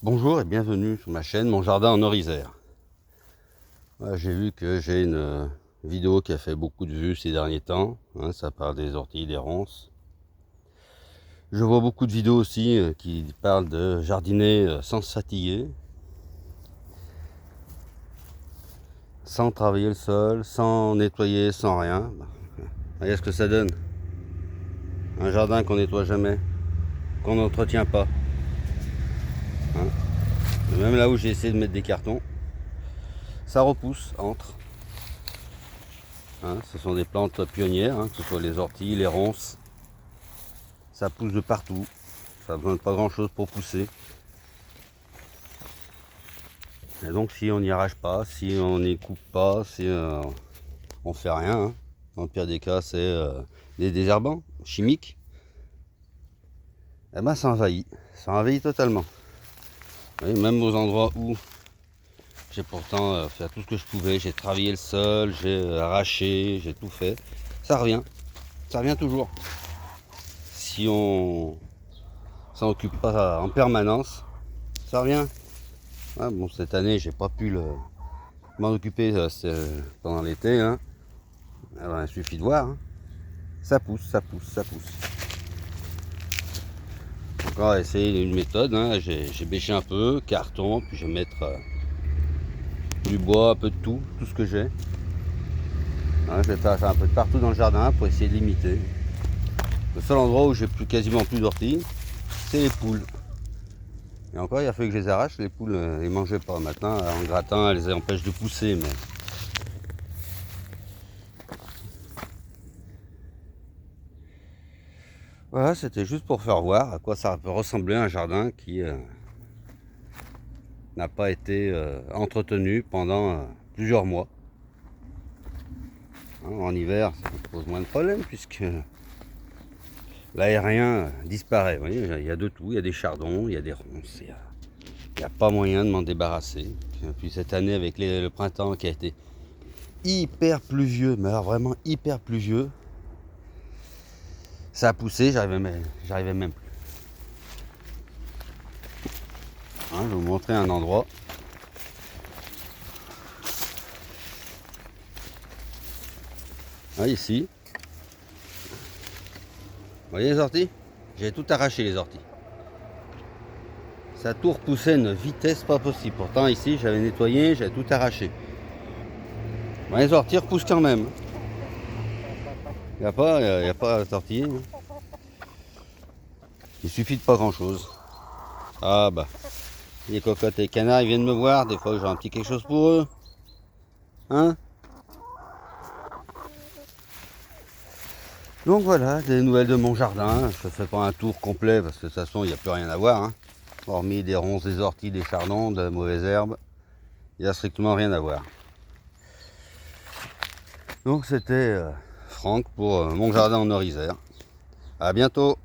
Bonjour et bienvenue sur ma chaîne Mon Jardin en Orisère. Voilà, j'ai vu que j'ai une vidéo qui a fait beaucoup de vues ces derniers temps. Ça parle des orties, des ronces. Je vois beaucoup de vidéos aussi qui parlent de jardiner sans se fatiguer, sans travailler le sol, sans nettoyer, sans rien. Regardez ce que ça donne. Un jardin qu'on nettoie jamais, qu'on n'entretient pas. Hein. Même là où j'ai essayé de mettre des cartons, ça repousse, entre. Ce sont des plantes pionnières, que ce soit les orties, les ronces. Ça pousse de partout. Ça n'a besoin de pas grand chose pour pousser. Et donc si on n'y arrache pas, si on n'y coupe pas, si on fait rien, dans le pire des cas c'est des désherbants chimiques, et ben ça envahit totalement. Vous voyez, même aux endroits où j'ai pourtant fait tout ce que je pouvais, j'ai travaillé le sol, j'ai arraché, j'ai tout fait, ça revient toujours. Si on s'en occupe pas en permanence, ça revient. Bon, cette année j'ai pas pu m'en occuper pendant l'été. Alors, il suffit de voir. Ça pousse, ça pousse, ça pousse. Encore essayer une méthode. J'ai bêché un peu, carton, puis je vais mettre du bois, un peu de tout ce que j'ai. Je vais faire ça un peu de partout dans le jardin pour essayer de limiter. Le seul endroit où j'ai quasiment plus d'orties, c'est les poules. Et encore, il a fallu que je les arrache. Les poules, ne mangeaient pas. Maintenant, en grattant, elles les empêchent de pousser. Mais voilà, c'était juste pour faire voir à quoi ça peut ressembler un jardin qui n'a pas été entretenu pendant plusieurs mois. En hiver, ça pose moins de problèmes puisque l'aérien disparaît. Vous voyez, il y a de tout, il y a des chardons, il y a des ronces, il n'y a pas moyen de m'en débarrasser. Puis cette année avec le printemps qui a été hyper pluvieux, mais alors vraiment hyper pluvieux, ça a poussé, j'arrivais même plus. Je vais vous montrer un endroit. Ici. Vous voyez les orties? J'ai tout arraché les orties. Ça a tout repoussé à une vitesse pas possible. Pourtant ici j'avais nettoyé, j'avais tout arraché. Les orties repoussent quand même. Il n'y a pas à tortiller. Il suffit de pas grand chose. Ah bah, les cocottes et les canards ils viennent me voir. Des fois j'ai un petit quelque chose pour eux. Donc voilà, des nouvelles de mon jardin. Je ne fais pas un tour complet parce que de toute façon il n'y a plus rien à voir. Hormis des ronces, des orties, des chardons, de la mauvaise herbe. Il n'y a strictement rien à voir. Donc c'était Franck pour Mon Jardin en Orisère. À bientôt.